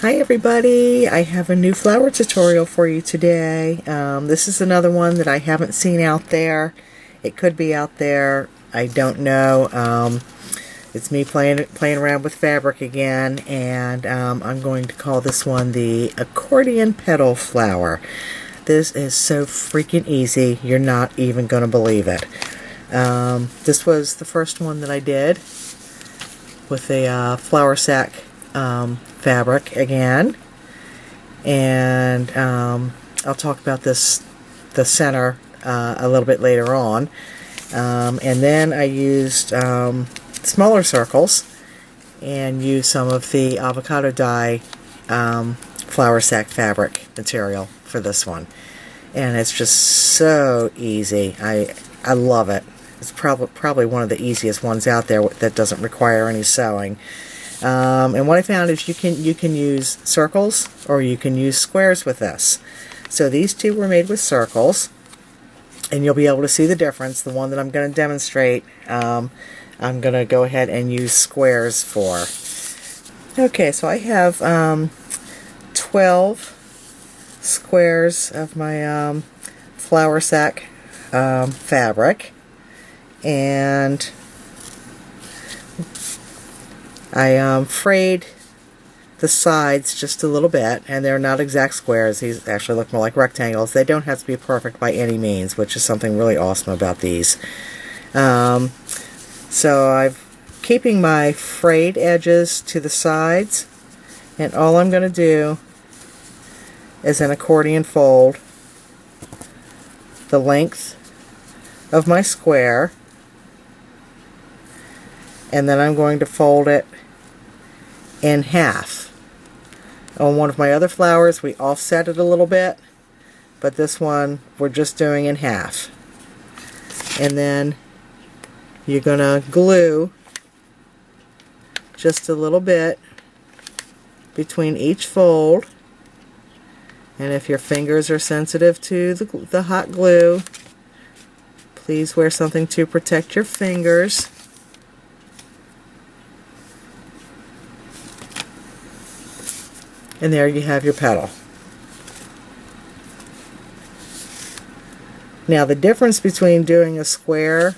Hi everybody, I have a new flower tutorial for you today. This is another one that I haven't seen out there. It could be out there, I don't know. It's me playing around with fabric again, and I'm going to call this one the Accordion Petal flower. This is so freaking easy, you're not even going to believe it. This was the first one that I did with a flour sack fabric again, and I'll talk about the center a little bit later on, and then I used smaller circles and used some of the avocado dye flour sack fabric material for this one, and it's just so easy. I love it. It's probably one of the easiest ones out there that doesn't require any sewing. And what I found is you can use circles or you can use squares with this. So these two were made with circles, and you'll be able to see the difference. The one that I'm going to demonstrate, I'm going to go ahead and use squares for. Okay, so I have 12 squares of my flour sack fabric, and I frayed the sides just a little bit, and they're not exact squares. These actually look more like rectangles. They don't have to be perfect by any means, which is something really awesome about these. So I'm keeping my frayed edges to the sides, and all I'm going to do is an accordion fold the length of my square, and then I'm going to fold it in half. On one of my other flowers we offset it a little bit, but this one we're just doing in half. And then you're going to glue just a little bit between each fold, and if your fingers are sensitive to the hot glue, please wear something to protect your fingers. And there you have your petal. Now the difference between doing a square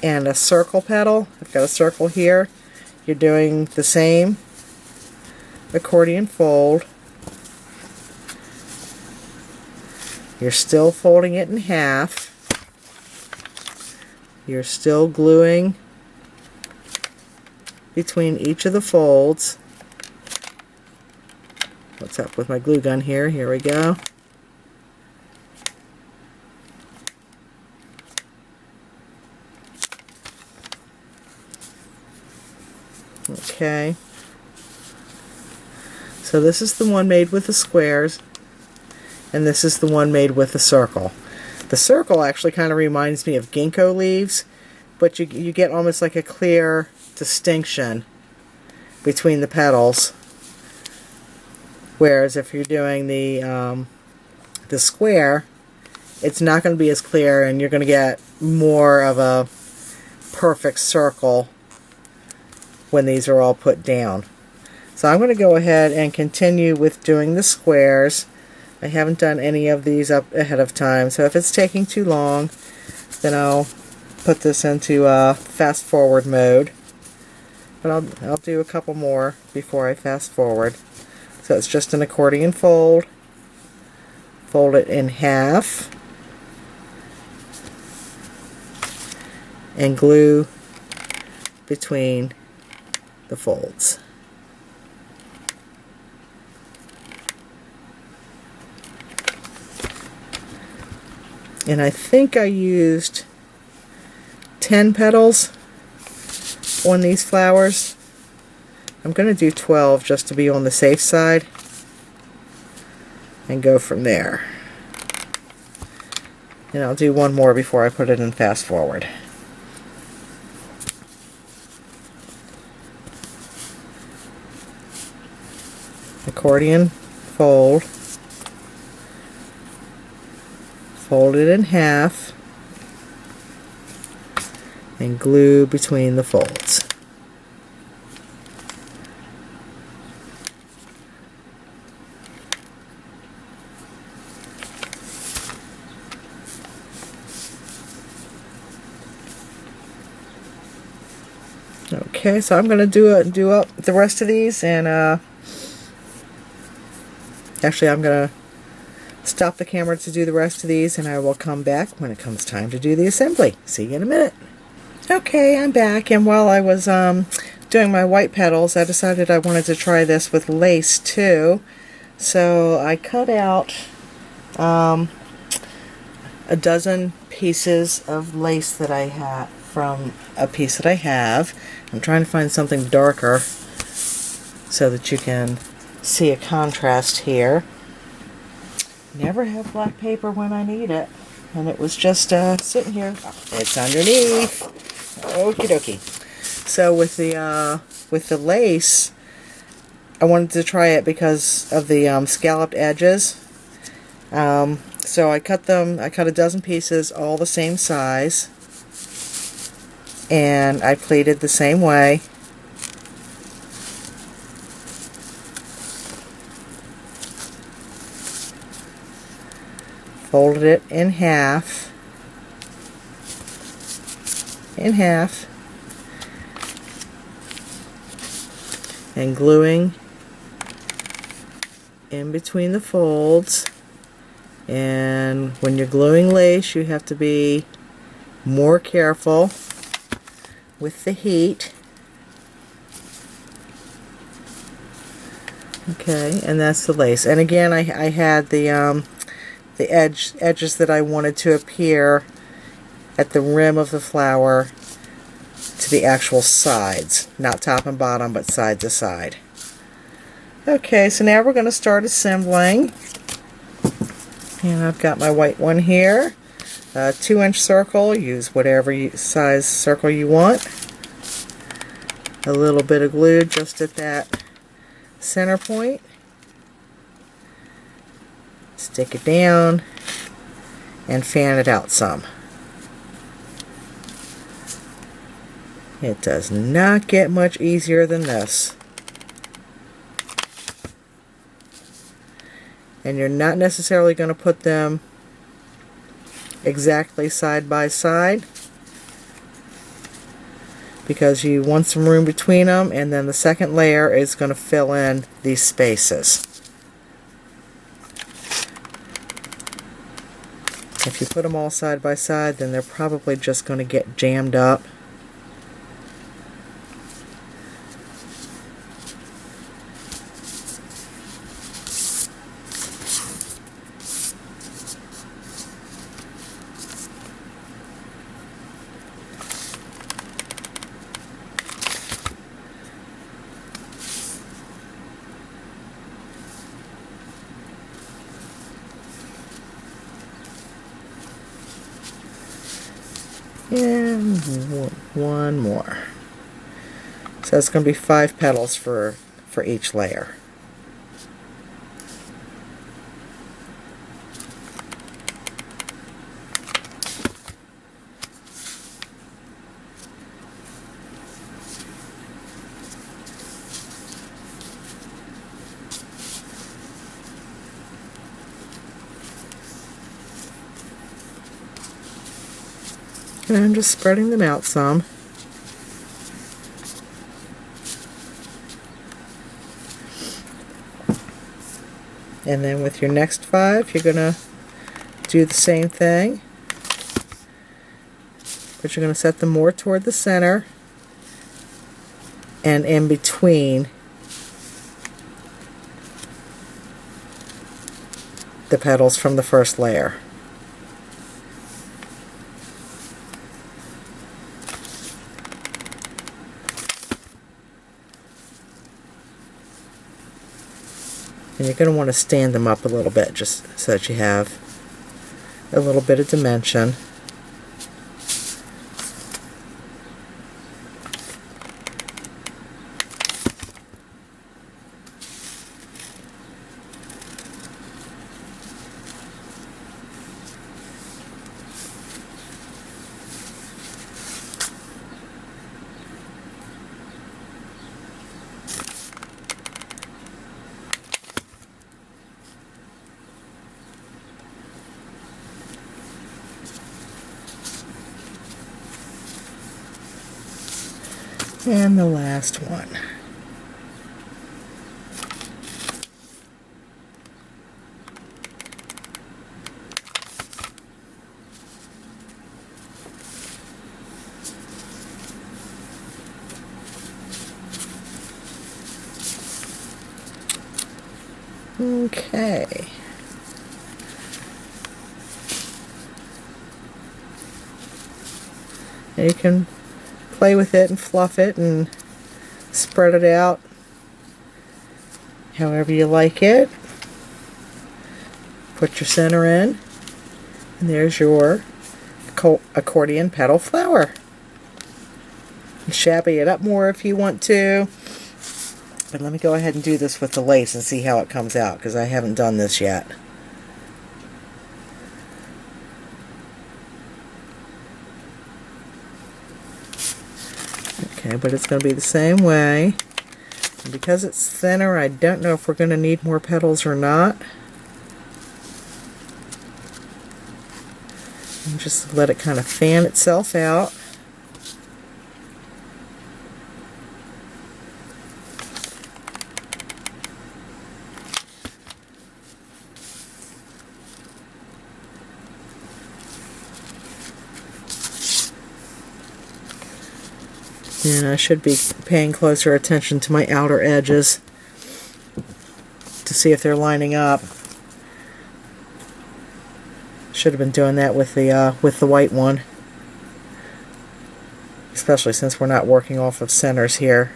and a circle petal, I've got a circle here, you're doing the same accordion fold. You're still folding it in half. You're still gluing between each of the folds. What's up with my glue gun here? Here we go. Okay. So this is the one made with the squares, and this is the one made with the circle. The circle actually kind of reminds me of ginkgo leaves, but you get almost like a clear distinction between the petals. Whereas if you're doing the square, it's not going to be as clear, and you're going to get more of a perfect circle when these are all put down. So I'm going to go ahead and continue with doing the squares. I haven't done any of these up ahead of time, so if it's taking too long, then I'll put this into fast forward mode. But I'll do a couple more before I fast forward. So it's just an accordion fold, fold it in half, and glue between the folds. And I think I used 10 petals on these flowers. I'm going to do 12 just to be on the safe side and go from there. And I'll do one more before I put it in fast forward. Accordion fold, fold it in half, and glue between the folds. Okay, so I'm gonna do up the rest of these, and actually I'm gonna stop the camera to do the rest of these, and I will come back when it comes time to do the assembly. See you in a minute. Okay, I'm back, and while I was doing my white petals, I decided I wanted to try this with lace too. So I cut out a dozen pieces of lace that I had from a piece that I have. I'm trying to find something darker so that you can see a contrast here. Never have black paper when I need it, and it was just sitting here. It's underneath. Okie dokie. So with the lace, I wanted to try it because of the scalloped edges. So I cut a dozen pieces, all the same size, and I pleated the same way. Folded it in half, and gluing in between the folds. And when you're gluing lace, you have to be more careful with the heat. Okay, and that's the lace. And again, I had the edges that I wanted to appear at the rim of the flower to the actual sides, not top and bottom, but side to side. Okay, so now we're going to start assembling. And I've got my white one here, a 2-inch circle. Use whatever size circle you want. A little bit of glue just at that center point. Stick it down and fan it out some. It does not get much easier than this. And you're not necessarily going to put them exactly side by side, because you want some room between them, and then the second layer is going to fill in these spaces. If you put them all side by side, then they're probably just going to get jammed up. And one more. So it's going to be 5 petals for each layer. And I'm just spreading them out some. And then with your next 5, you're going to do the same thing. But you're going to set them more toward the center and in between the petals from the first layer. And you're going to want to stand them up a little bit just so that you have a little bit of dimension. And the last one. Okay. And you can play with it and fluff it and spread it out however you like it. Put your center in, and there's your accordion petal flower. Shabby it up more if you want to. But let me go ahead and do this with the lace and see how it comes out, because I haven't done this yet. Okay, but it's going to be the same way. And because it's thinner, I don't know if we're going to need more petals or not. And just let it kind of fan itself out. And I should be paying closer attention to my outer edges to see if they're lining up. Should have been doing that with the white one, especially since we're not working off of centers here.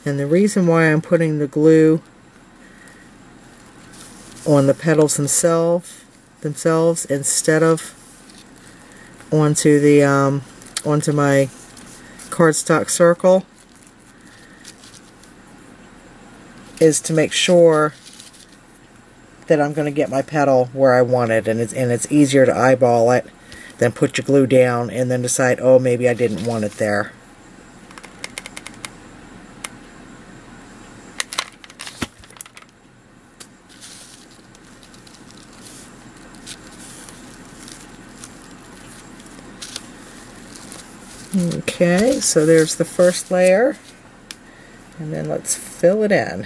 And the reason why I'm putting the glue on the petals themselves instead of onto the onto my cardstock circle is to make sure that I'm going to get my petal where I want it, and it's easier to eyeball it than put your glue down and then decide, oh, maybe I didn't want it there. Okay, so there's the first layer, and then let's fill it in.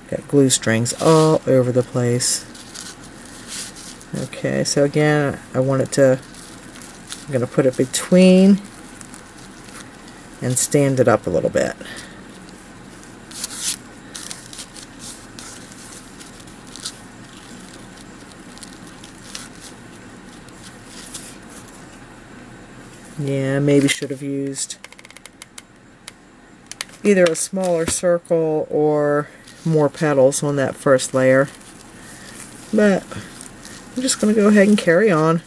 Got glue strings all over the place. Okay, so again, I'm going to put it between and stand it up a little bit. Yeah, maybe should have used either a smaller circle or more petals on that first layer. But I'm just going to go ahead and carry on.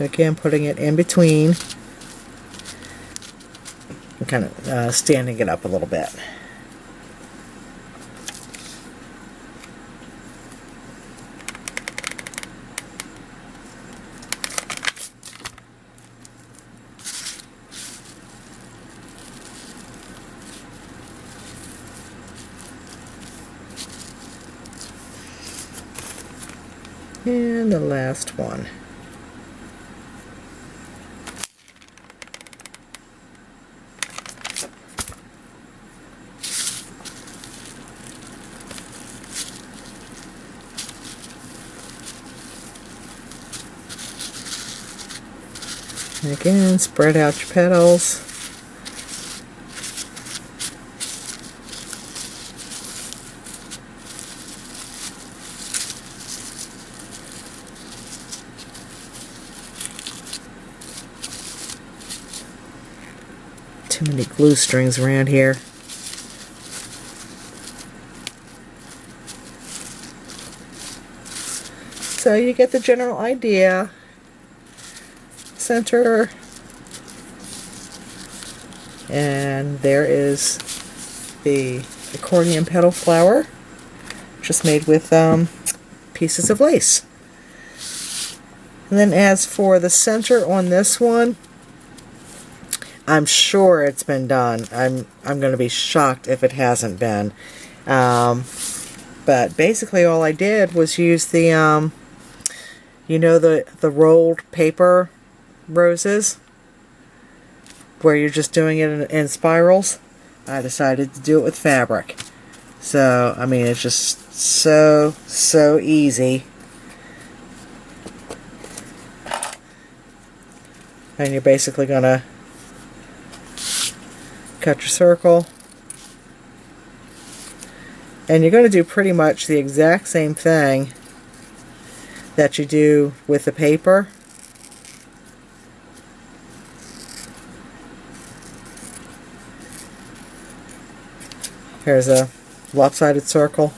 Again, putting it in between and kind of standing it up a little bit. And the last one. And again, spread out your petals. Too many glue strings around here. So you get the general idea. Center, and there is the accordion petal flower, just made with pieces of lace. And then as for the center on this one, I'm sure it's been done. I'm going to be shocked if it hasn't been. But basically all I did was use the you know, the rolled paper roses where you're just doing it in spirals. I decided to do it with fabric. So, I mean, it's just so easy. And you're basically gonna cut your circle. And you're gonna do pretty much the exact same thing that you do with the paper. Here's a lopsided circle.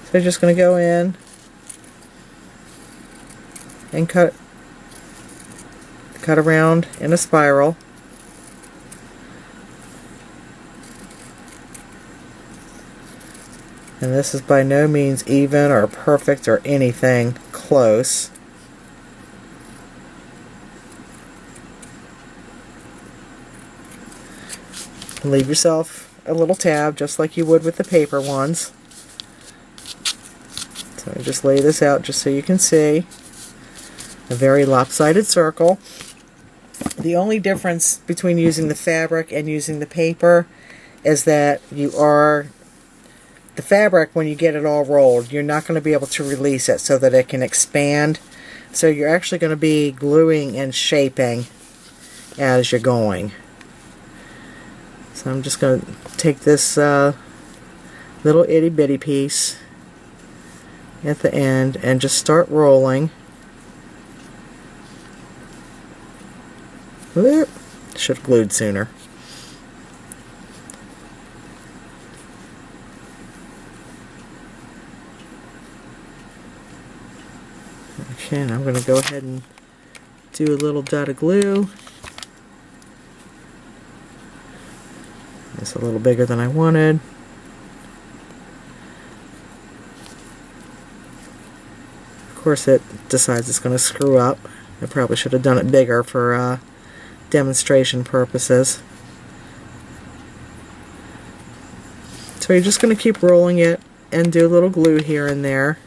So you're just going to go in and cut around in a spiral. And this is by no means even or perfect or anything close. Leave yourself a little tab just like you would with the paper ones. So I just lay this out just so you can see a very lopsided circle. The only difference between using the fabric and using the paper is that the fabric, when you get it all rolled, you're not going to be able to release it so that it can expand. So you're actually going to be gluing and shaping as you're going. So I'm just going to take this little itty bitty piece at the end and just start rolling. Whoop. Should have glued sooner. Okay, and I'm going to go ahead and do a little dot of glue. It's a little bigger than I wanted. Of course it decides it's going to screw up. I probably should have done it bigger for demonstration purposes. So you're just going to keep rolling it and do a little glue here and there.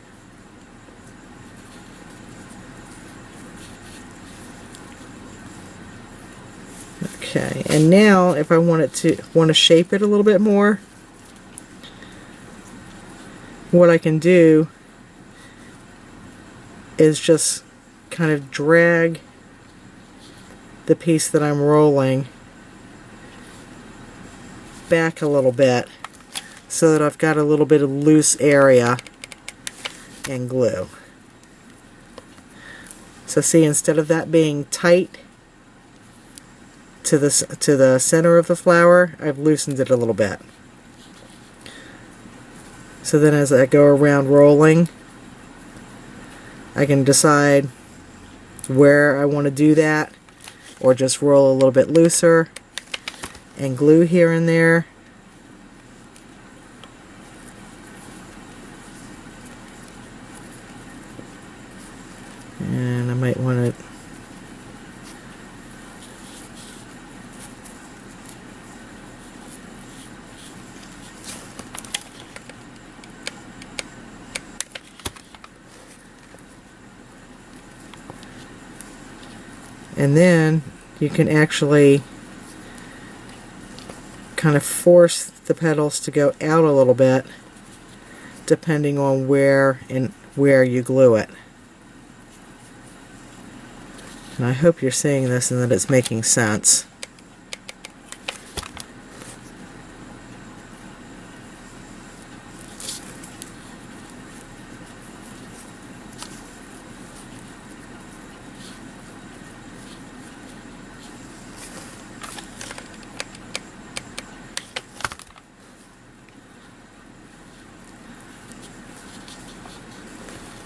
Okay, and now if I want to shape it a little bit more, what I can do is just kind of drag the piece that I'm rolling back a little bit so that I've got a little bit of loose area and glue. So see, instead of that being tight to the center of the flower, I've loosened it a little bit. So then as I go around rolling, I can decide where I want to do that, or just roll a little bit looser and glue here and there. And I might want to and then you can actually kind of force the petals to go out a little bit depending on where you glue it. And I hope you're seeing this and that it's making sense.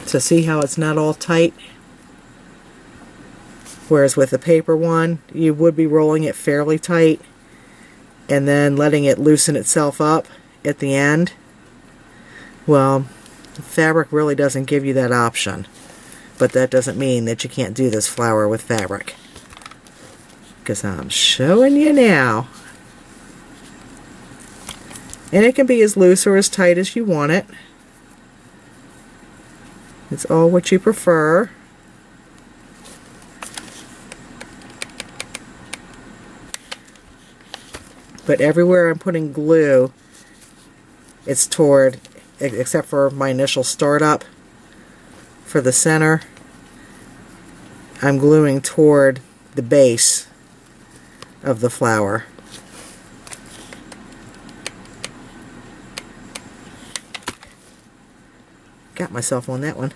So see how it's not all tight? Whereas with the paper one, you would be rolling it fairly tight and then letting it loosen itself up at the end. Well, the fabric really doesn't give you that option. But that doesn't mean that you can't do this flower with fabric. Because I'm showing you now. And it can be as loose or as tight as you want it. It's all what you prefer. But everywhere I'm putting glue, it's toward, except for my initial startup for the center, I'm gluing toward the base of the flower. Got myself on that one.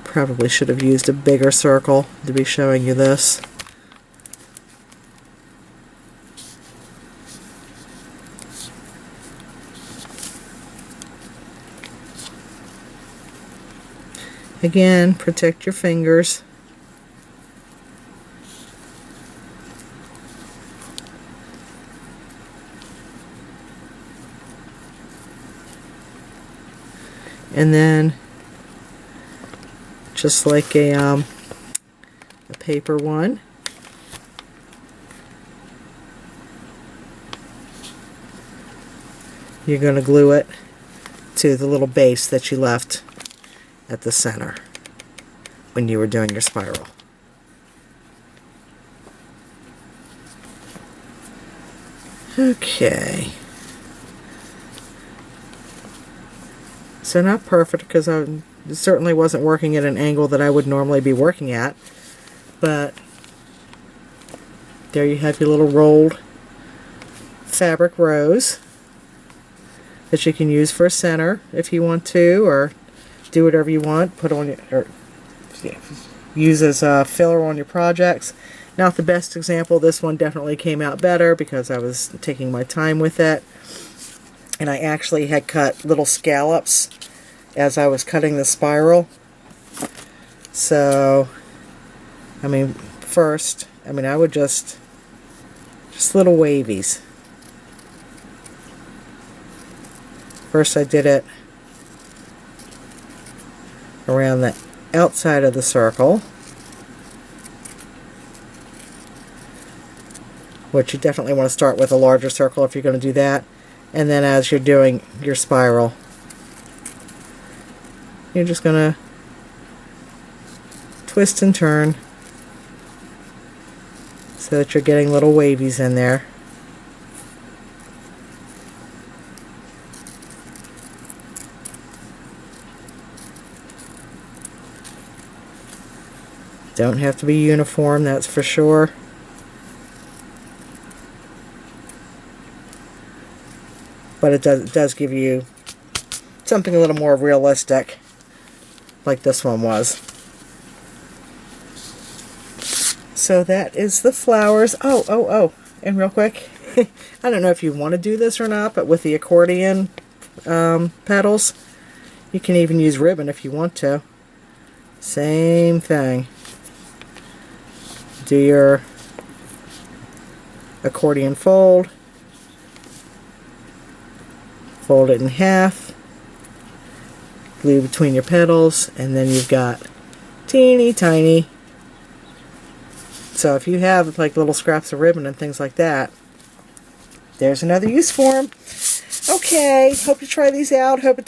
Probably should have used a bigger circle to be showing you this. Again, protect your fingers. And then just like a paper one, you're going to glue it to the little base that you left at the center when you were doing your spiral. Okay. So not perfect because I certainly wasn't working at an angle that I would normally be working at, but there you have your little rolled fabric rose that you can use for a center if you want to, or do whatever you want. Put on your, or use as a filler on your projects. Not the best example. This one definitely came out better because I was taking my time with it, and I actually had cut little scallops as I was cutting the spiral. So, I mean, first, I would just little wavies. First I did it around the outside of the circle, which you definitely want to start with a larger circle if you're going to do that. And then as you're doing your spiral, you're just going to twist and turn so that you're getting little wavies in there. Don't have to be uniform, that's for sure. But it does give you something a little more realistic, like this one was. So that is the flowers. Oh, and real quick, I don't know if you want to do this or not, but with the accordion petals, you can even use ribbon if you want to. Same thing. Do your accordion fold, fold it in half, glue between your petals, and then you've got teeny tiny. So if you have like little scraps of ribbon and things like that, there's another use for them. Okay, hope you try these out. Hope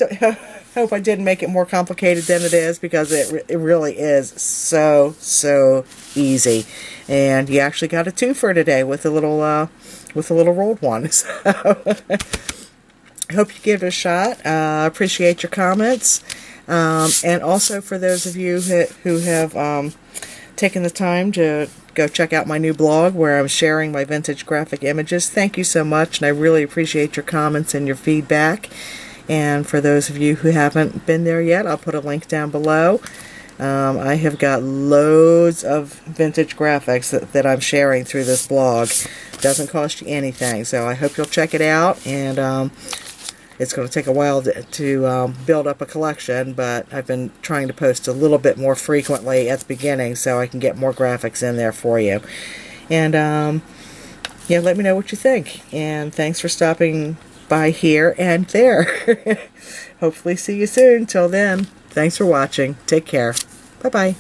hope I didn't make it more complicated than it is, because it really is so easy. And you actually got a twofer today with a little rolled one. So I hope you give it a shot. Appreciate your comments. And also for those of you who have taken the time to go check out my new blog where I'm sharing my vintage graphic images, thank you so much, and I really appreciate your comments and your feedback. And for those of you who haven't been there yet, I'll put a link down below. I have got loads of vintage graphics that I'm sharing through this blog. Doesn't cost you anything, so I hope you'll check it out. And it's going to take a while to build up a collection, but I've been trying to post a little bit more frequently at the beginning so I can get more graphics in there for you. And yeah, let me know what you think. And thanks for stopping by here and there. Hopefully see you soon. Till then, thanks for watching. Take care. Bye-bye.